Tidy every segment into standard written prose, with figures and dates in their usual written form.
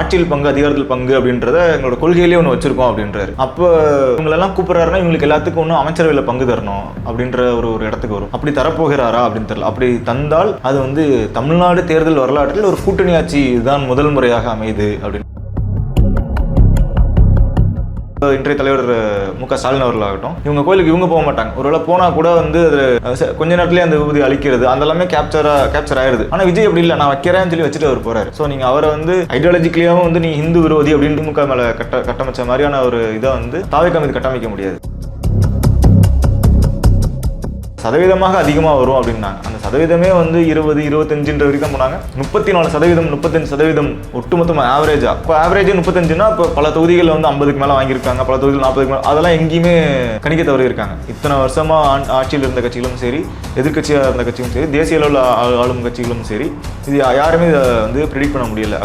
ஆட்சியில் பங்கு அதிகாரத்தில் பங்கு அப்படின்றத எங்களோட கொள்கையிலேயே ஒன்று வச்சிருக்கோம் அப்படின்றாரு. அப்போ இவங்களெல்லாம் கூப்பிட்றாருன்னா இவங்களுக்கு எல்லாத்துக்கும் ஒன்றும் அமைச்சரவையில் பங்கு தரணும் அப்படின்ற ஒரு இடத்துக்கு வரும். அப்படி தரப்போகிறாரா அப்படின்னு தெரியல. அப்படி தந்தால் அது வந்து தமிழ்நாடு தேர்தல் வரலாற்றில் ஒரு கூட்டணி ஆட்சி தான் முதல் முறையாக அமையுது அப்படின்னு. இன்றைய தலைவர் மு.க. ஸ்டாலின் அவர்களாகட்டும், இவங்க கோயிலுக்கு இவங்க போக மாட்டாங்க. ஒருவேளை போனா கூட வந்து அது கொஞ்ச நேரத்திலேயே அந்த விபூதி அளிக்கிறது அந்த எல்லாமே கேப்சர் ஆயிருது. ஆனா விஜய் அப்படி இல்லை, நான் வைக்கிறேன்னு சொல்லி வச்சுட்டு அவர் போறாரு. ஸோ நீங்க அவரை வந்து ஐடியாலஜிக்கலியாவும் வந்து நீ ஹிந்து விரோதி அப்படின்னு திமுக மேல கட்டமைச்ச மாதிரியான ஒரு இதை வந்து தாவேக்கா மீது கட்டமைக்க முடியாது. சதவீதமாக அதிகமாக வரும் அப்படின்னாங்க. அந்த சதவீதமே வந்து 20-25 வரைக்கும் போனாங்க. 34%, 35% ஒட்டுமொத்தமாக ஆவரேஜா. இப்போ ஆவரேஜ் 35னா இப்போ பல தொகுதிகளில் வந்து 50க்கு மேலே வாங்கியிருக்காங்க, பல தொகுதிகள் 40க்கு மேலே. அதெல்லாம் எங்கேயுமே கணிக்க தவறி இருக்காங்க. இத்தனை வருஷமா ஆட்சியில் இருந்த கட்சிகளும் சரி, எதிர்கட்சியாக இருந்த கட்சியும் சரி, தேசிய அளவில் ஆளும் கட்சிகளும் சரி, இது யாருமே இதை வந்து ப்ரெடிக்ட் பண்ண முடியல.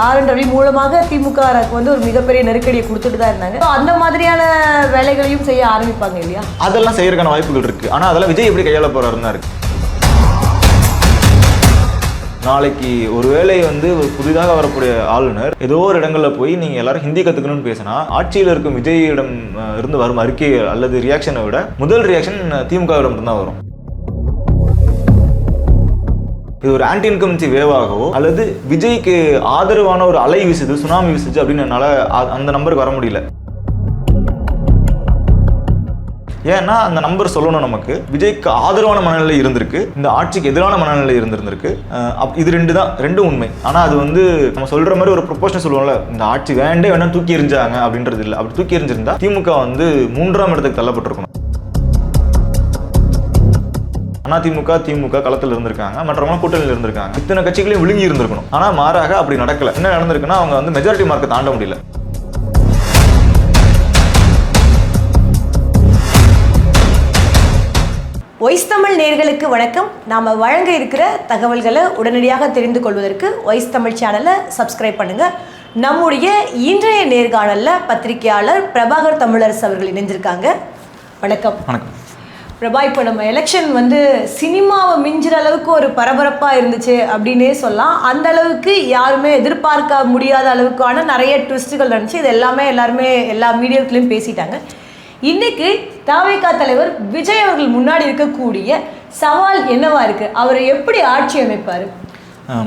ஆர்.என். ரவி மூலமாக திமுக வந்து ஒரு மிகப்பெரிய நெருக்கடியை கொடுத்துட்டு தான் இருந்தாங்க. அந்த மாதிரியான வேலைகளையும் செய்ய ஆரம்பிப்பாங்க இல்லையா? அதெல்லாம் செய்யறதுக்கான வாய்ப்புகள் இருக்கு. ஆனா அதெல்லாம் விஜய் எப்படி கையாள போறாருன்னு இருக்கு. நாளைக்கு ஒருவேளை வந்து புதிதாக வரக்கூடிய ஆளுநர் ஏதோ ஒரு இடங்கள்ல போய் நீங்க எல்லாரும் ஹிந்தி கத்துக்கணும்னு பேசினா, ஆட்சியில் இருக்கும் விஜயிடம் இருந்து வரும் அறிக்கை அல்லது ரியாக்ஷனை விட முதல் ரியாக்ஷன் திமுகவிடம் தான் வரும். இது ஒரு ஆன்டி இன்கம்பன்சி வேவாகவோ அல்லது விஜய்க்கு ஆதரவான ஒரு அலை வீசுது, சுனாமி வீசுது அப்படின்னு என்னால் அந்த நம்பருக்கு வர முடியல. ஏன்னா அந்த நம்பர் சொல்லணும், நமக்கு விஜய்க்கு ஆதரவான மனநிலை இருந்திருக்கு, இந்த ஆட்சிக்கு எதிரான மனநிலை இருந்திருக்கு. இது ரெண்டும் உண்மை. ஆனால் அது வந்து நம்ம சொல்ற மாதிரி ஒரு ப்ரொபோஷன் சொல்லுவோம்ல, இந்த ஆட்சி வேண்டாம் தூக்கி எறிஞ்சாங்க அப்படின்றது இல்லை. அப்படி தூக்கி எறிஞ்சிருந்தா திமுக வந்து 3ஆம் இடத்துக்கு தள்ளப்பட்டிருக்கணும். திமுக களத்தில் இருந்திருக்காங்க, மற்றவங்க கூட்டணியில் இருந்திருக்காங்க, இத்தனை கட்சிகளையும் விழுங்கி இருந்திருக்கணும். ஆனா மாறாக அப்படி நடக்கல. என்ன நடந்திருக்குன்னா, அவங்க வந்து மெஜாரிட்டி மார்க்கை தாண்ட முடியல. வாய்ஸ் தமிழ் நேயர்களுக்கு வணக்கம். நாம வழங்க இருக்கிற தகவல்களை உடனடியாக தெரிந்து கொள்வதற்கு வாய்ஸ் தமிழ் சேனலை சப்ஸ்கிரைப் பண்ணுங்க. நம்முடைய இன்றைய நேர்காணல்ல பத்திரிகையாளர் பிரபாகர் தமிழரசு அவர்கள் இணைஞ்சிருக்காங்க. வணக்கம். வணக்கம் பிரபா. இப்போ நம்ம எலெக்ஷன் வந்து சினிமாவை மிஞ்சுற அளவுக்கு ஒரு பரபரப்பாக இருந்துச்சு அப்படின்னே சொல்லலாம். அந்த அளவுக்கு யாருமே எதிர்பார்க்க முடியாத அளவுக்கான நிறைய ட்விஸ்ட்டுகள் இருந்துச்சு. இது எல்லாருமே எல்லா மீடியாக்களையும் பேசிட்டாங்க. இன்னைக்கு தாவேகா தலைவர் விஜய் அவர்கள் முன்னாடி இருக்கக்கூடிய சவால் என்னவா இருக்கு? அவரை எப்படி ஆட்சி அமைப்பார்?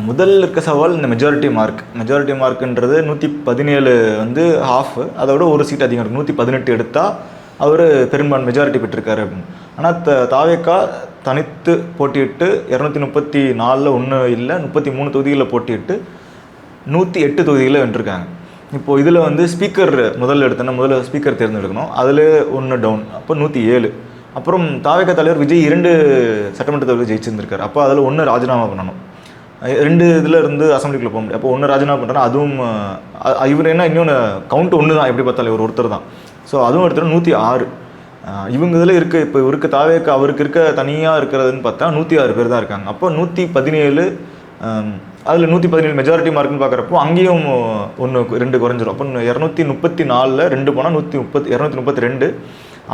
முதல் இருக்க சவால் இந்த மெஜாரிட்டி மார்க்ன்றது 117 வந்து ஹாஃப், அதோட ஒரு சீட் அதிகம் இருக்கு. 118 எடுத்தால் அவர் பெரும்பான்மை மெஜாரிட்டி பெற்றிருக்காரு அப்படின்னு. ஆனால் தாவேக்கா தனித்து போட்டியிட்டு 234 ஒன்று இல்லை 33 தொகுதிகளில் போட்டியிட்டு 108 தொகுதிகளில் வென்றிருக்காங்க. இப்போது இதில் வந்து ஸ்பீக்கர் முதல்ல ஸ்பீக்கர் தேர்ந்தெடுக்கணும், அதில் 1 டவுன், அப்போ 107. அப்புறம் தாவேக்கா தலைவர் விஜய் 2 சட்டமன்ற தொகுதியில் ஜெயிச்சிருந்திருக்காரு. அப்போ அதில் 1 ராஜினாமா பண்ணணும். 2 இதில் இருந்து அசம்பிளிக்குள்ளே போக முடியும். அப்போ 1 ராஜினாமா பண்ணுறேன்னா அதுவும் இவர் என்ன இன்னொன்று கவுண்ட் 1 தான், எப்படி பார்த்தாலும் இவர் ஒருத்தர் தான். ஸோ அதுவும் எடுத்துகிட்டு 106. இவங்க இதில் இருக்க இப்போ இவருக்கு தாவேக்கா அவருக்கு இருக்க தனியாக இருக்கிறதுன்னு பார்த்தா 106 பேர் தான் இருக்காங்க. அப்போ 117, அதில் 117 மெஜாரிட்டி மார்க்குன்னு பார்க்குறப்போ அங்கேயும் 1-2 குறைஞ்சிரும். அப்போ 234 2 போனால் 232.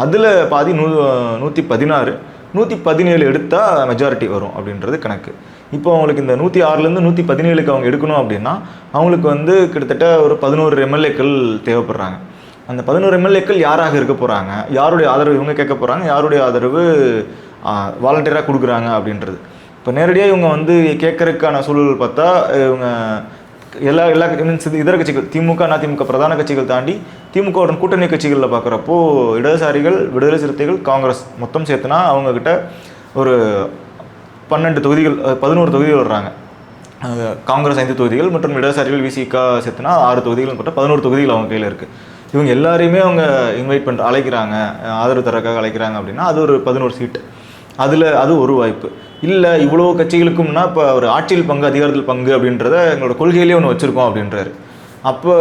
அதில் பாதி 116, 117 எடுத்தால் மெஜாரிட்டி வரும் அப்படின்றது கணக்கு. இப்போ அவங்களுக்கு இந்த 106லேருந்து 117க்கு அவங்க எடுக்கணும் அப்படின்னா அவங்களுக்கு வந்து கிட்டத்தட்ட ஒரு 11 எம்எல்ஏக்கள் தேவைப்படுறாங்க. அந்த 11 எம்எல்ஏக்கள் யாராக இருக்க போகிறாங்க, யாருடைய ஆதரவு இவங்க கேட்க போகிறாங்க, யாருடைய ஆதரவு வாலண்டியராக கொடுக்குறாங்க அப்படின்றது. இப்போ நேரடியாக இவங்க வந்து கேட்கறதுக்கான சூழல் பார்த்தா இவங்க எல்லா மீன்ஸ் இதர கட்சிகள் திமுக பிரதான கட்சிகள் தாண்டி திமுகவுடன் கூட்டணி கட்சிகளில் பார்க்குறப்போ இடதுசாரிகள், விடுதலை சிறுத்தைகள், காங்கிரஸ் மொத்தம் சேர்த்துனா அவங்கக்கிட்ட ஒரு 12 தொகுதிகள் 11 தொகுதிகள் வர்றாங்க. காங்கிரஸ் 5 தொகுதிகள் மற்றும் இடதுசாரிகள் விசிகா சேர்த்துனா 6 தொகுதிகள் மட்டும் 11 தொகுதிகள் அவங்க கையில் இருக்குது. இவங்க எல்லாரையுமே அவங்க இன்வைட் அழைக்கிறாங்க, ஆதரவு தரக்காக அழைக்கிறாங்க அப்படின்னா அது ஒரு 11 சீட்டு. அது ஒரு வாய்ப்பு இல்லை. இவ்வளோ கட்சிகளுக்கும்னா இப்போ ஒரு ஆட்சியில் பங்கு அதிகாரத்தில் பங்கு அப்படின்றத எங்களோட கொள்கையிலேயே ஒன்று வச்சுருக்கோம் அப்படின்றாரு. அப்போ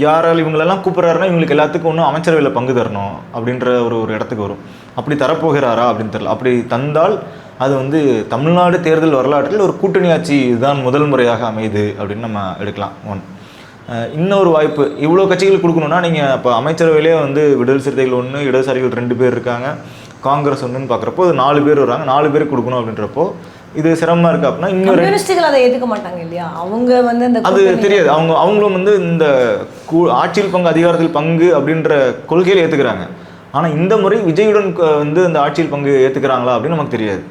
யாரால் இவங்களெல்லாம் கூப்பிட்றாருன்னா இவங்களுக்கு எல்லாத்துக்கும் ஒன்றும் அமைச்சரவையில் பங்கு தரணும் அப்படின்ற ஒரு இடத்துக்கு வரும். அப்படி தரப்போகிறாரா அப்படின்னு தெரியல. அப்படி தந்தால் அது வந்து தமிழ்நாடு தேர்தல் வரலாற்றில் ஒரு கூட்டணி ஆட்சி இதுதான் முதல் முறையாக அமையுது அப்படின்னு நம்ம எடுக்கலாம். இன்னொரு வாய்ப்பு இவ்வளோ கட்சிகள் கொடுக்கணும்னா நீங்கள் இப்போ அமைச்சரவையிலே வந்து விடுதலை சிறுத்தைகள் 1, இடதுசாரிகள் 2 பேர் இருக்காங்க, காங்கிரஸ் 1ன்னு பார்க்குறப்போ அது 4 பேர் வராங்க. 4 பேர் கொடுக்கணும் அப்படின்றப்போ இது சிரமமாக இருக்குது அப்படின்னா இன்னொரு கம்யூனிஸ்டுகள் அதை ஏற்றுக்க மாட்டாங்க இல்லையா, அவங்க வந்து அந்த அது தெரியாது. அவங்களும் வந்து இந்த ஆட்சியில் பங்கு அதிகாரத்தில் பங்கு அப்படின்ற கொள்கையில் ஏற்றுக்கிறாங்க. ஆனால் இந்த முறை விஜயுடன் வந்து இந்த ஆட்சியில் பங்கு ஏற்றுக்கிறாங்களா அப்படின்னு நமக்கு தெரியாது.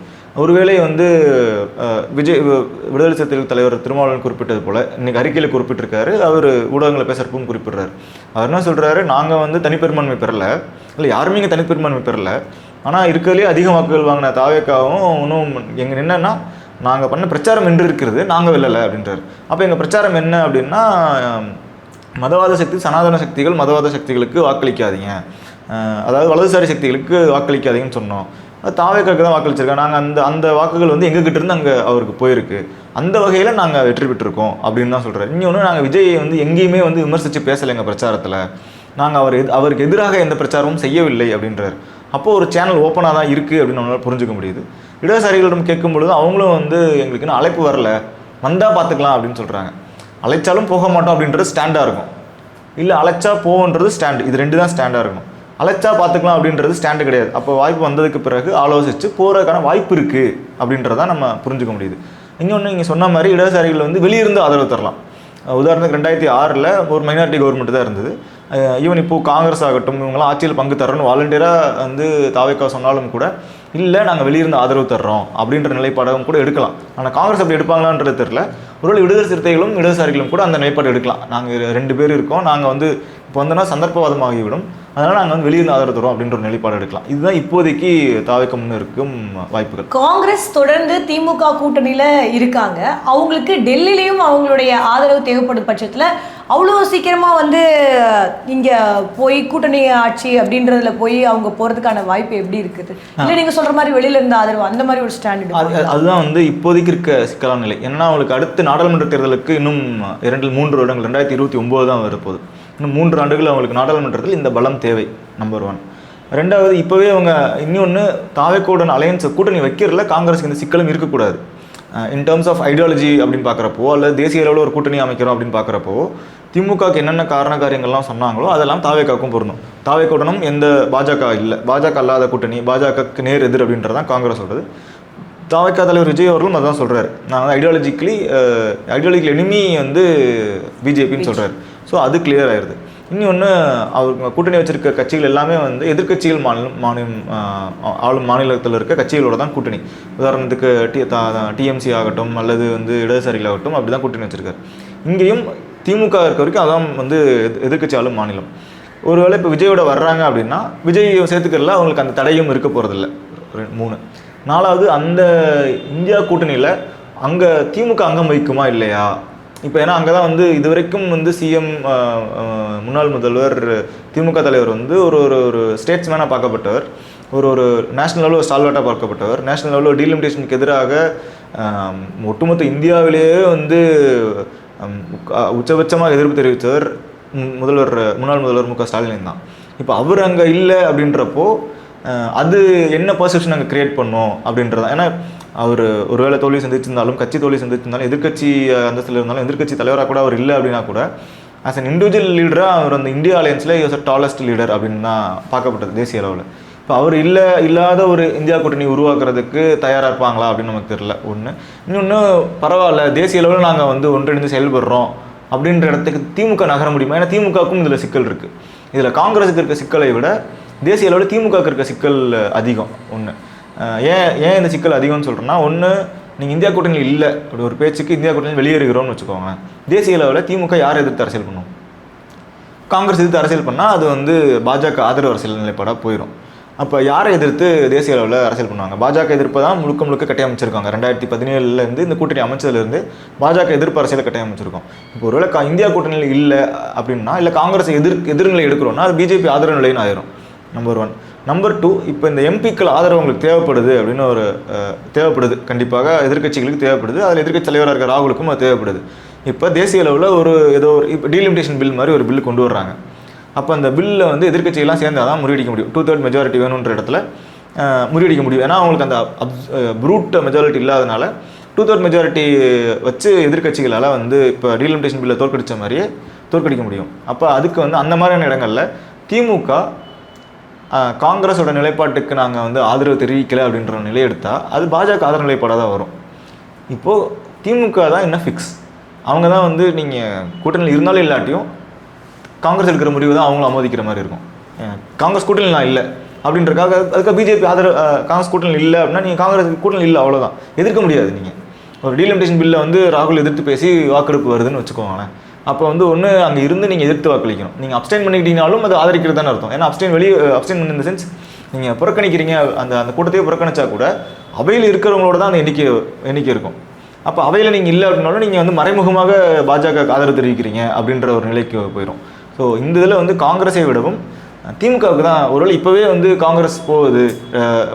ஒருவேளை வந்து விடுதலை சிறுத்தைகள் தலைவர் திருமாவளவன் குறிப்பிட்டது போல் இன்றைக்கி அறிக்கையில் குறிப்பிட்டிருக்காரு. அவர் ஊடகங்களை பேசுகிறப்பும் குறிப்பிட்றாரு. அவர் என்ன சொல்கிறாரு, நாங்கள் வந்து தனிப்பெரும்பான்மை பெறலை, இல்லை யாருமே இங்கே தனிப்பெரும்பான்மை பெறலை, ஆனால் இருக்கிறதுலே அதிக வாக்குகள் வாங்கின தாவேக்காவும் இன்னும் எங்கள் என்னன்னா நாங்கள் பண்ண பிரச்சாரம் என்று இருக்கிறது, நாங்கள் வெல்லலை அப்படின்றார். அப்போ எங்கள் பிரச்சாரம் என்ன அப்படின்னா, மதவாத சக்தி சனாதன சக்திகள் மதவாத சக்திகளுக்கு வாக்களிக்காதீங்க, அதாவது வலதுசாரி சக்திகளுக்கு வாக்களிக்காதீங்கன்னு சொன்னோம். தாவேக்காவுக்கு தான் வாக்களிச்சிருக்கோம். நாங்கள் அந்த வாக்குகள் வந்து எங்ககிட்ட இருந்து அங்கே அவருக்கு போயிருக்கு, அந்த வகையில் நாங்கள் வெற்றி பெற்றிருக்கோம் அப்படின்னு தான் சொல்கிறார். இன்னொன்று, நாங்கள் விஜயை வந்து எங்கேயுமே வந்து விமர்சித்து பேசலை எங்கள் பிரச்சாரத்தில், நாங்கள் அவருக்கு எதிராக எந்த பிரச்சாரமும் செய்யவில்லை அப்படின்றார். அப்போது ஒரு சேனல் ஓப்பனாக தான் இருக்குது அப்படின்னு நம்மளால் புரிஞ்சுக்க முடியுது. இடதுசாரிகளிடம் கேட்கும் பொழுது அவங்களும் வந்து எங்களுக்கு இன்னும் அழைப்பு வரல, வந்தால் பார்த்துக்கலாம் அப்படின்னு சொல்கிறாங்க. அழைச்சாலும் போக மாட்டோம் அப்படின்றது ஸ்டாண்டாக இருக்கும், இல்லை அழைச்சா போகன்றது ஸ்டாண்டு, இது ரெண்டு தான் ஸ்டாண்டாக இருக்கும். அழைச்சா பார்த்துக்கலாம் அப்படின்றது ஸ்டாண்டு கிடையாது. அப்போ வாய்ப்பு வந்ததுக்கு பிறகு ஆலோசித்து போகிறதுக்கான வாய்ப்பு இருக்குது அப்படின்றதான் நம்ம புரிஞ்சுக்க முடியுது. இன்னொன்று, நீங்கள் சொன்ன மாதிரி இடதுசாரிகள் வந்து வெளியிருந்து ஆதரவு தரலாம். உதாரணத்துக்கு 2006 ஒரு மைனாரிட்டி கவர்மெண்ட் தான் இருந்தது. ஈவன் இப்போது காங்கிரஸ் ஆகட்டும், இவங்களாம் ஆட்சியில் பங்கு தர்றோன்னு வாலண்டியராக வந்து தாவேக்கா சொன்னாலும் கூட, இல்லை நாங்கள் வெளியிருந்து ஆதரவு தர்றோம் அப்படின்ற நிலைப்பாடும் கூட எடுக்கலாம். ஆனால் காங்கிரஸ் அப்படி எடுப்பாங்களான்றது தெரியல. ஒருவேளை விடுதலை சிறுத்தைகளும் இடதுசாரிகளும் கூட அந்த நிலைப்பாடு எடுக்கலாம். நாங்கள் 2 பேர் இருக்கோம், நாங்கள் வந்து இப்போ வந்தோன்னா சந்தர்ப்பவாதமாகிவிடும், அதனால் நாங்கள் வந்து வெளியிருந்து ஆதரவு தரோம் அப்படின்ற ஒரு நிலைப்பாடு எடுக்கலாம். இதுதான் இப்போதைக்கு தாவேக்கா முன்னு இருக்கும் வாய்ப்புகள். காங்கிரஸ் தொடர்ந்து திமுக கூட்டணியில் இருக்காங்க, அவங்களுக்கு டெல்லியிலையும் அவங்களுடைய ஆதரவு தேவைப்படும் பட்சத்தில் அவ்வளோ சீக்கிரமாக வந்து இங்கே போய் கூட்டணி ஆட்சி அப்படின்றதுல போய் அவங்க போகிறதுக்கான வாய்ப்பு எப்படி இருக்குது? இல்லை நீங்கள் சொல்கிற மாதிரி வெளியில இருந்த ஆதரவு அந்த மாதிரி ஒரு ஸ்டாண்ட் அதுதான் வந்து இப்போதைக்கு இருக்க சிக்கலான நிலை. ஏன்னா அவங்களுக்கு அடுத்த நாடாளுமன்ற தேர்தலுக்கு இன்னும் 2-3 வருடங்கள் 2029 தான் வரப்போகுது. இன்னும் 3 ஆண்டுகள் அவங்களுக்கு நாடாளுமன்றத்தில் இந்த பலம் தேவை, நம்பர் 1. 2வது, இப்போவே அவங்க இன்னொன்று தாவேக்கோடன் அலையன்ஸ் கூட்டணி வைக்கிறதுல காங்கிரஸுக்கு இந்த சிக்கலும் இருக்கக்கூடாது. இன் டேர்ம்ஸ் ஆஃப் ஐடியாலஜி அப்படின்னு பார்க்குறப்போ, அல்லது தேசிய அளவில் ஒரு கூட்டணி அமைக்கிறோம் அப்படின்னு பார்க்குறப்போ, திமுகவுக்கு என்னென்ன காரியங்கள்லாம் சொன்னாங்களோ அதெல்லாம் தாவேக்காவுக்கும் பொருந்தும். தாவேக்கோடனும் எந்த பாஜக இல்லை, பாஜக அல்லாத கூட்டணி, பாஜகவுக்கு நேர் எதிர் அப்படின்றதான் காங்கிரஸ் சொல்கிறது. தாவேக்கா தலைவர் விஜய் அவர்களும் அதான் சொல்கிறாரு, நான் வந்து ஐடியாலஜிக்கல் எனிமி வந்து பிஜேபின்னு சொல்கிறாரு. ஸோ அது கிளியர் ஆயிடுது. இன்னொன்று, அவங்க கூட்டணி வச்சிருக்க கட்சிகள் எல்லாமே வந்து எதிர்கட்சிகள் ஆளும் மாநிலத்தில் இருக்க கட்சிகளோட தான் கூட்டணி. உதாரணத்துக்கு டிஎம்சி ஆகட்டும் அல்லது வந்து இடதுசாரிகள் ஆகட்டும் அப்படி தான் கூட்டணி வச்சிருக்காரு. இங்கேயும் திமுக இருக்க வரைக்கும் அதான் வந்து எதிர்கட்சி ஆளும் மாநிலம். ஒருவேளை இப்போ விஜயோட வர்றாங்க அப்படின்னா விஜய் சேர்த்துக்கிறதுல அவங்களுக்கு அந்த தடையும் இருக்க போகிறதில்ல. 3. 4வது, அந்த இந்தியா கூட்டணியில் அங்கே திமுக அங்கம் வகிக்குமா இல்லையா? இப்போ ஏன்னா அங்கே தான் வந்து இது வரைக்கும் வந்து சிஎம் முன்னாள் முதல்வர் திமுக தலைவர் வந்து ஒரு ஸ்டேட்ஸ்மேனாக பார்க்கப்பட்டவர், ஒரு நேஷனல் லெவலில் ஸ்டால்வாட்டாக பார்க்கப்பட்டவர், நேஷனல் லெவலில் டீலிமிட்டேஷனுக்கு எதிராக ஒட்டுமொத்த இந்தியாவிலேயே வந்து உச்சபட்சமாக எதிர்ப்பு தெரிவித்தவர் முன்னாள் முதல்வர் மு க ஸ்டாலின் தான். இப்போ அவர் அங்கே இல்லை அப்படின்றப்போ அது என்ன பர்செப்ஷன் அங்கே கிரியேட் பண்ணும் அப்படின்றதான். ஏன்னா அவர் ஒருவேளை தோல்வி சந்திச்சிருந்தாலும், கட்சி தோல்வி சந்திச்சிருந்தாலும், எதிர்கட்சி அந்தஸ்தில் இருந்தாலும், எதிர்கட்சி தலைவராக கூட அவர் இல்லை அப்படின்னா கூட ஆஸ் அன் இண்டிவிஜுவல் லீடராக அவர் அந்த இந்தியா அலையன்ஸில் இஸ் அ டாலஸ்ட் லீடர் அப்படின்னு தான் பார்க்கப்பட்டது தேசிய அளவில். இப்போ அவர் இல்லாத ஒரு இந்தியா கூட்டணி உருவாக்குறதுக்கு தயாராக இருப்பாங்களா அப்படின்னு நமக்கு தெரியல. இன்னொன்று, பரவாயில்ல தேசிய அளவில் நாங்கள் வந்து ஒன்றிணைந்து செயல்படுறோம் அப்படின்ற இடத்துக்கு திமுக நகர முடியுமா? ஏன்னா திமுகவுக்கும் இதில் சிக்கல் இருக்குது. இதில் காங்கிரஸுக்கு இருக்க சிக்கலை விட தேசிய அளவில் திமுகவுக்கு இருக்க சிக்கல் அதிகம். ஏன் இந்த சிக்கல் அதிகம்னு சொல்கிறேன்னா, நீங்கள் இந்தியா கூட்டணியில் இல்லை அப்படி ஒரு பேச்சுக்கு இந்தியா கூட்டணியில் வெளியேறுகிறோம்னு வச்சுக்கோங்க, தேசிய அளவில் திமுக யார் எதிர்த்து அரசியல் பண்ணும்? காங்கிரஸ் எதிர்த்து அரசியல் பண்ணால் அது வந்து பாஜக ஆதரவு அரசியல் நிலைப்பாடாக போயிடும். அப்போ யாரை எதிர்த்து தேசிய அளவில் அரசியல் பண்ணுவாங்க? பாஜக எதிர்ப்பை தான் முழுக்க கட்டியமைச்சிருக்காங்க. 2017 இந்த கூட்டணி அமைச்சதுலேருந்து பாஜக எதிர்ப்பு அரசியலை கட்டியமைச்சிருக்கோம். இப்போ ஒருவேளை இந்தியா கூட்டணியில் இல்லை அப்படின்னா, இல்லை காங்கிரஸ் எதிர்நிலை எடுக்கிறோன்னா அது பிஜேபி ஆதரவு நிலைன்னு ஆயிரும். நம்பர் 1. நம்பர் 2, இப்போ இந்த எம்பிக்கள் ஆதரவு உங்களுக்கு தேவைப்படுது அப்படின்னு தேவைப்படுது, கண்டிப்பாக எதிர்கட்சிகளுக்கு தேவைப்படுது. அதில் எதிர்கட்சி தலைவராக இருக்க ராகுலுக்கும் அது தேவைப்படுது. இப்போ தேசிய அளவில் இப்போ டீலிமிட்டேஷன் பில் மாதிரி ஒரு பில் கொண்டு வர்றாங்க. அப்போ அந்த பில்லில் வந்து எதிர்கட்சியெல்லாம் சேர்ந்தால் தான் முறியடிக்க முடியும். 2/3 மெஜாரிட்டி வேணுன்ற இடத்துல முறியடிக்க முடியும். ஏன்னா அவங்களுக்கு அந்த ப்ரூட் மெஜாரிட்டி இல்லாதனால 2/3 மெஜாரிட்டி வச்சு எதிர்கட்சிகளால் வந்து இப்போ டீலிமிட்டேஷன் பில்லை தோற்கடித்த மாதிரியே தோற்கடிக்க முடியும். அப்போ அதுக்கு வந்து அந்த மாதிரியான இடங்களில் திமுக காங்கிரஸோட நிலைப்பாட்டுக்கு நாங்கள் வந்து ஆதரவு தெரிவிக்கலை அப்படின்ற நிலை எடுத்தால் அது பாஜக ஆதரவு நிலைப்பாடாக தான் வரும். இப்போது திமுக தான் என்ன ஃபிக்ஸ். அவங்க தான் வந்து நீங்கள் கூட்டணியில் இருந்தாலும் இல்லாட்டியும் காங்கிரஸ் எடுக்கிற முடிவு தான் அவங்களும் ஆமோதிக்கிற மாதிரி இருக்கும். காங்கிரஸ் கூட்டணியில் நான் இல்லை அப்படின்றக்காக அதுக்காக பிஜேபி ஆதரவு காங்கிரஸ் கூட்டணியில் இல்லை அப்படின்னா நீங்கள் காங்கிரஸ் கூட்டணியில் இல்லை அவ்வளோதான், எதிர்க்க முடியாது. நீங்கள் ஒரு டீலிமிட்டேஷன் பில்லை வந்து ராகுல் எதிர்த்து பேசி வாக்கெடுப்பு வருதுன்னு வச்சுக்கோங்களேன். அப்போ வந்து ஒன்று அங்கே இருந்து நீங்கள் எதிர்த்து வாக்களிக்கணும். நீங்கள் அப்ஸ்டைன் பண்ணிக்கிட்டீங்கனாலும் அது ஆதரிக்கிறது தானே அர்த்தம். ஏன்னா அப்ஸ்டைன் இந்த சென்ஸ் நீங்கள் புறக்கணிக்கிறீங்க, அந்த கூட்டத்தையே புறக்கணிச்சா கூட அவையில் இருக்கிறவங்களோட தான் அந்த எண்ணிக்கை இருக்கும். அப்போ அவையில் நீங்கள் இல்லை அப்படின்னாலும் நீங்கள் வந்து மறைமுகமாக பாஜக ஆதரவு தெரிவிக்கிறீங்க அப்படின்ற ஒரு நிலைக்கு போயிடும். ஸோ இந்த இதில் வந்து காங்கிரஸை விடவும் திமுகவுக்கு தான் ஒருவேளை இப்போவே வந்து காங்கிரஸ் போகுது,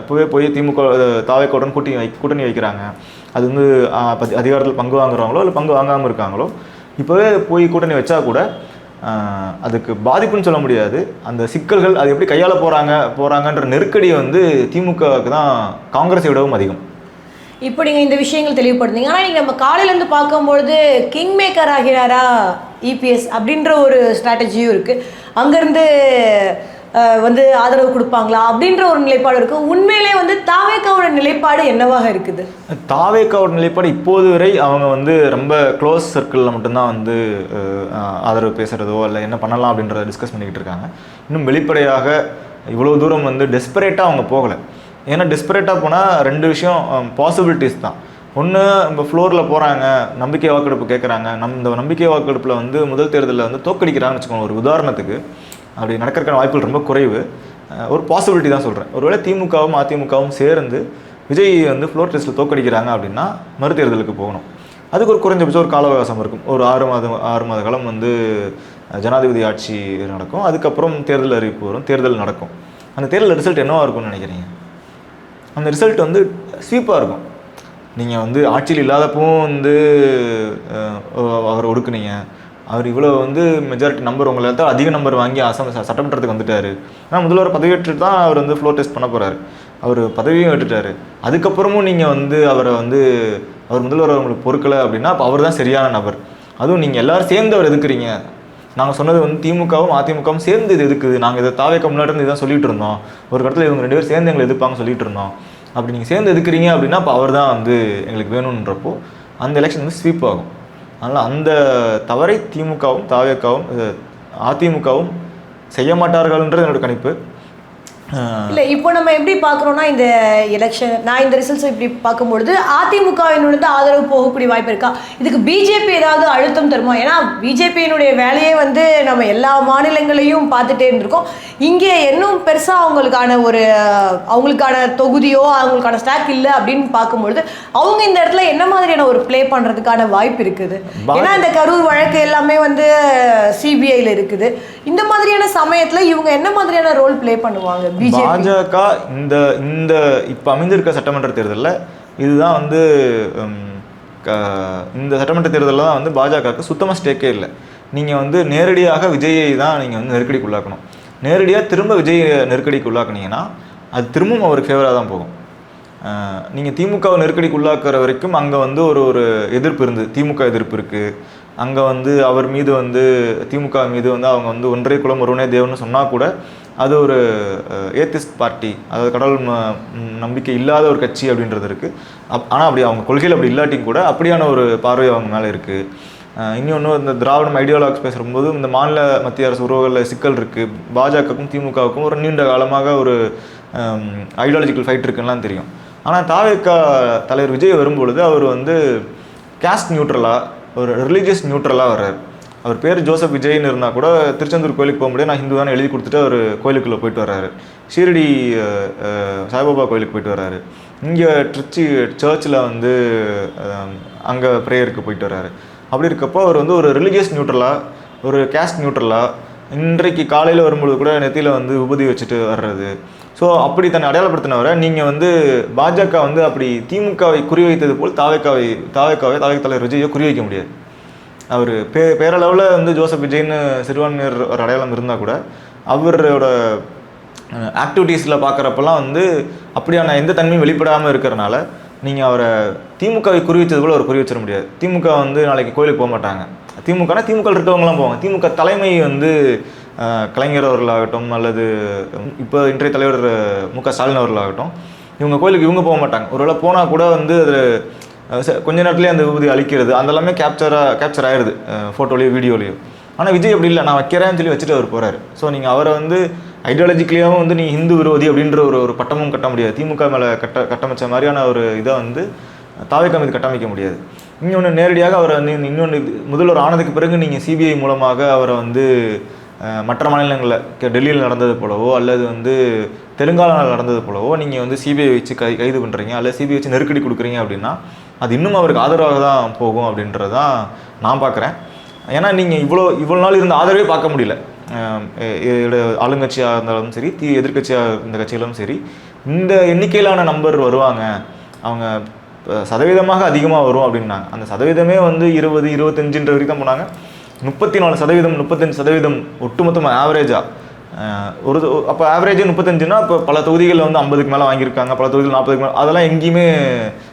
இப்போவே போய் திமுக தாவேக்கவுடன் கூட்டணி வைக்கிறாங்க. அது வந்து அதிகாரத்தில் பங்கு வாங்குறாங்களோ இல்லை பங்கு வாங்காமல் இருக்காங்களோ, இப்போவே போய் கூட்டணி வச்சா கூட அதுக்கு பாதிப்புன்னு சொல்ல முடியாது. அந்த சிக்கல்கள் அது எப்படி கையாள போகிறாங்கன்ற நெருக்கடி வந்து திமுகவுக்கு தான் காங்கிரஸை விடவும் அதிகம். இப்போ நீங்கள் இந்த விஷயங்கள் தெளிவுபடுத்துங்க. ஆனால் நீங்கள் நம்ம காலையிலேருந்து பார்க்கும்பொழுது கிங் மேக்கர் ஆகிறாரா இபிஎஸ் அப்படின்ற ஒரு ஸ்ட்ராட்டஜியும் இருக்குது. அங்கேருந்து வந்து ஆதரவு கொடுப்பாங்களா அப்படின்ற ஒரு நிலைப்பாடு இருக்குது. உண்மையிலே வந்து தாவேக்காவோட நிலைப்பாடு என்னவாக இருக்குது? தாவேக்காவோட நிலைப்பாடு இப்போது வரை அவங்க வந்து ரொம்ப க்ளோஸ் சர்க்கிளில் மட்டும்தான் வந்து ஆதரவு பேசுகிறதோ இல்லை என்ன பண்ணலாம் அப்படின்றத டிஸ்கஸ் பண்ணிக்கிட்டு இருக்காங்க. இன்னும் வெளிப்படையாக இவ்வளோ தூரம் வந்து டெஸ்பரேட்டாக அவங்க போகலை. ஏன்னா டெஸ்பரேட்டாக போனால் ரெண்டு விஷயம் பாசிபிலிட்டிஸ் தான். ஒன்று, நம்ம ஃப்ளோரில் போகிறாங்க, நம்பிக்கை வாக்கெடுப்பு கேட்குறாங்க. இந்த நம்பிக்கை வாக்கெடுப்பில் வந்து முதல் தேர்தலில் வந்து தோக்கடிக்கிறாங்கன்னு வச்சுக்கோங்க. ஒரு உதாரணத்துக்கு அப்படி நடக்கிறதுக்கான வாய்ப்புகள் ரொம்ப குறைவு. ஒரு பாசிபிலிட்டி தான் சொல்கிறேன். ஒருவேளை திமுகவும் அதிமுகவும் சேர்ந்து விஜய் வந்து ஃப்ளோர் டெஸ்ட்டில் தோக்கடிக்கிறாங்க அப்படின்னா மறுதேர்தலுக்கு போகணும். அதுக்கு ஒரு குறைஞ்சபட்சம் ஒரு கால அவகாசம் இருக்கும். ஒரு 6 மாத காலம் வந்து ஜனாதிபதி ஆட்சி நடக்கும். அதுக்கப்புறம் தேர்தல் அறிவிப்பு வரும், தேர்தல் நடக்கும். அந்த தேர்தல் ரிசல்ட் என்னவாக இருக்கும்னு நினைக்கிறீங்க? அந்த ரிசல்ட் வந்து ஸ்வீப்பாக இருக்கும். நீங்கள் வந்து ஆட்சியில் இல்லாதப்பவும் வந்து அவர் ஒடுக்குனீங்க, அவர் இவ்வளோ வந்து மெஜாரிட்டி நம்பர் உங்களை தான் அதிக நம்பர் வாங்கி சட்டமன்றத்துக்கு வந்துட்டார். ஆனால் முதல்வர் பதவியேற்று தான் அவர் வந்து ஃப்ளோர் டெஸ்ட் பண்ண போகிறாரு. அவர் பதவியும் ஏற்றுட்டார். அதுக்கப்புறமும் நீங்கள் வந்து அவர் முதல்வர் உங்களுக்கு பொறுக்கலை அப்படின்னா அப்போ அவர் தான் சரியான நபர். அதுவும் நீங்கள் எல்லோரும் சேர்ந்து அவர் எதுக்குறீங்க. நாங்கள் சொன்னது வந்து திமுகவும் அதிமுகவும் சேர்ந்து இது எதுக்குது, நாங்கள் இதை தாவேக்க முன்னாடி இருந்து இதான் சொல்லிட்டு இருந்தோம். ஒரு கட்டத்தில் இவங்க 2 பேர் சேர்ந்து எங்களை எதிர்ப்பாங்க சொல்லிட்டு இருந்தோம். அப்படி நீங்கள் சேர்ந்து எதுக்குறீங்க அப்படின்னா அப்போ அவர் தான் வந்து எங்களுக்கு வேணுன்றப்போ அந்த எலெக்ஷன் வந்து ஸ்வீப் ஆகும். அதனால் அந்த தவறை திமுகவும் தாவேக்காவும் அதிமுகவும் செய்ய மாட்டார்கள்ன்றது என்னோட கணிப்பு. இல்லை, இப்போ நம்ம எப்படி பார்க்குறோன்னா இந்த எலெக்ஷன் நான் இந்த ரிசல்ட்ஸ் இப்படி பார்க்கும்பொழுது அதிமுகவினுடைய ஆதரவு போகக்கூடிய வாய்ப்பு இருக்கா? இதுக்கு பிஜேபி ஏதாவது அழுத்தம் தருமா? ஏன்னா பிஜேபியினுடைய வேலையே வந்து நம்ம எல்லா மாநிலங்களையும் பார்த்துட்டே இருந்திருக்கோம். இங்கே இன்னும் பெருசாக அவங்களுக்கான தொகுதியோ அவங்களுக்கான ஸ்டாக் இல்லை அப்படின்னு பார்க்கும்பொழுது அவங்க இந்த இடத்துல என்ன மாதிரியான ஒரு ப்ளே பண்ணுறதுக்கான வாய்ப்பு இருக்குது? ஏன்னா இந்த கரூர் வழக்கு எல்லாமே வந்து சிபிஐயில் இருக்குது. இந்த மாதிரியான சமயத்தில் இவங்க என்ன மாதிரியான ரோல் ப்ளே பண்ணுவாங்க? பாஜக இந்த இப்போ அமைந்திருக்க சட்டமன்ற தேர்தலில் இதுதான் வந்து இந்த சட்டமன்ற தேர்தலில் தான் வந்து பாஜகவுக்கு சுத்தமாக ஸ்டேக்கே இல்லை. நீங்கள் வந்து நேரடியாக விஜயை தான் நீங்கள் வந்து நெருக்கடிக்கு உள்ளாக்கணும். நேரடியாக திரும்ப விஜய் நெருக்கடிக்கு உள்ளாக்குனீங்கன்னா அது திரும்பவும் அவருக்கு ஃபேவராக தான் போகும். நீங்கள் திமுகவை நெருக்கடிக்கு உள்ளாக்குற வரைக்கும் அங்கே வந்து ஒரு எதிர்ப்பு இருந்தது, திமுக எதிர்ப்பு இருக்குது. அங்கே வந்து அவர் மீது வந்து திமுக மீது வந்து அவங்க வந்து ஒன்றே குலம் ஒருவனே தேவன்னு சொன்னால் கூட அது ஒரு ஏத்திஸ்ட் பார்ட்டி, அதாவது கடவுள் நம்பிக்கை இல்லாத ஒரு கட்சி அப்படின்றது இருக்குது. ஆனால் அப்படி அவங்க கொள்கையில் அப்படி இல்லாட்டியும் கூட அப்படியான ஒரு பார்வை அவங்க மேலே இருக்குது. இன்னொன்று இந்த திராவிடம் ஐடியாலஜி பேசும்போது இந்த மாநில மத்திய அரசு உறவுகளில் சிக்கல் இருக்குது. பாஜகவுக்கும் திமுகவுக்கும் ஒரு நீண்ட காலமாக ஒரு ஐடியாலஜிக்கல் ஃபைட் இருக்குன்னா தெரியும். ஆனால் தாவேக்கா தலைவர் விஜய் வரும்பொழுது அவர் வந்து கேஸ்ட் நியூட்ரலாக, ஒரு ரிலீஜியஸ் நியூட்ரலாக வர்றார். அவர் பேர் ஜோசப் விஜய்னு இருந்தால் கூட திருச்செந்தூர் கோயிலுக்கு போக முடியாது, நான் ஹிந்து தானே எழுதி கொடுத்துட்டு அவர் கோயிலுக்குள்ளே போயிட்டு வர்றாரு. ஷீரடி சாய்பாபா கோயிலுக்கு போயிட்டு வர்றாரு. இங்கே ட்ரிச்சி சர்ச்சில் வந்து அங்கே ப்ரேயருக்கு போயிட்டு வர்றாரு. அப்படி இருக்கப்போ அவர் வந்து ஒரு ரிலீஜியஸ் நியூட்ரலாக, ஒரு கேஸ்ட் நியூட்ரலாக, இன்றைக்கு காலையில் வரும்பொழுது கூட நெத்தியில் வந்து உபதி வச்சுட்டு வர்றது. ஸோ அப்படி தன்னை அடையாளப்படுத்தினவரை நீங்கள் வந்து பாஜக வந்து அப்படி திமுகவை குறிவைத்தது போல் தாவேக்காவை தலைவர் விஜயை குறிவைக்க முடியாது. அவர் பேரளவில் வந்து ஜோசப் விஜய்னு சிறுபான்மையர் ஒரு அடையாளம் இருந்தால் கூட அவரோட ஆக்டிவிட்டீஸில் பார்க்குறப்பெல்லாம் வந்து அப்படியான எந்த தன்மையும் வெளிப்படாமல் இருக்கிறனால நீங்கள் அவரை திமுகவை குறிவிச்சது போல் அவர் குறிவிச்சிட முடியாது. திமுக வந்து நாளைக்கு கோயிலுக்கு போக மாட்டாங்க. திமுகனா திமுக இருக்கவங்களாம் போவாங்க. திமுக தலைமை வந்து கலைஞர் அவர்களாகட்டும் அல்லது இப்போ இன்றைய தலைவர் மு க ஸ்டாலின் அவர்களாகட்டும், இவங்க கோயிலுக்கு இவங்க போக மாட்டாங்க. ஒருவேளை போனால் கூட வந்து அதில் கொஞ்ச நேரத்துலேயே அந்த விபூதி அழிக்கிறது அதெல்லாமே கேப்சர் ஆயிடுது ஃபோட்டோலையோ வீடியோலையோ. ஆனால் விஜய் அப்படி இல்லை, நான் வைக்கிறேன்னு சொல்லி வச்சுட்டு அவர் போகிறாரு. ஸோ நீங்கள் அவரை வந்து ஐடியாலஜிக்கலியாகவும் வந்து நீ ஹிந்து விரோதி அப்படின்ற ஒரு பட்டமும் கட்ட முடியாது. திமுக மேலே கட்டமைச்ச மாதிரியான ஒரு இதை வந்து தாவேக்கா மீது கட்டமைக்க முடியாது. இன்னொன்று நேரடியாக அவரை வந்து இன்னொன்று முதல்வர் ஆனதுக்கு பிறகு நீங்கள் சிபிஐ மூலமாக அவரை வந்து மற்ற மாநிலங்களில் டெல்லியில் நடந்தது போலவோ அல்லது வந்து தெலுங்கானாவில் நடந்தது போலவோ நீங்கள் வந்து சிபிஐ வச்சு கைது பண்ணுறீங்க அல்லது சிபிஐ வச்சு நெருக்கடி கொடுக்குறீங்க அப்படின்னா அது இன்னும் அவருக்கு ஆதரவாக தான் போகும் அப்படின்றது தான் நான் பார்க்குறேன். ஏன்னா நீங்கள் இவ்வளோ நாள் இருந்த ஆதரவே பார்க்க முடியல. ஆளுங்கட்சியாக இருந்தாலும் சரி எதிர்கட்சியாக இருந்த கட்சிகளும் சரி இந்த எண்ணிக்கையிலான நம்பர் வருவாங்க, அவங்க சதவீதமாக அதிகமாக வரும் அப்படின்னாங்க. அந்த சதவீதமே வந்து 20-25 வரைக்கும் தான் போனாங்க. 34%, 35% ஒட்டுமொத்தமாக ஆவரேஜாக அப்போ ஆவரேஜே 35னா இப்போ பல தொகுதிகளில் வந்து 50க்கு மேலே வாங்கியிருக்காங்க, பல தொகுதிகள் 40க்கு மேலே, அதெல்லாம் எங்கேயுமே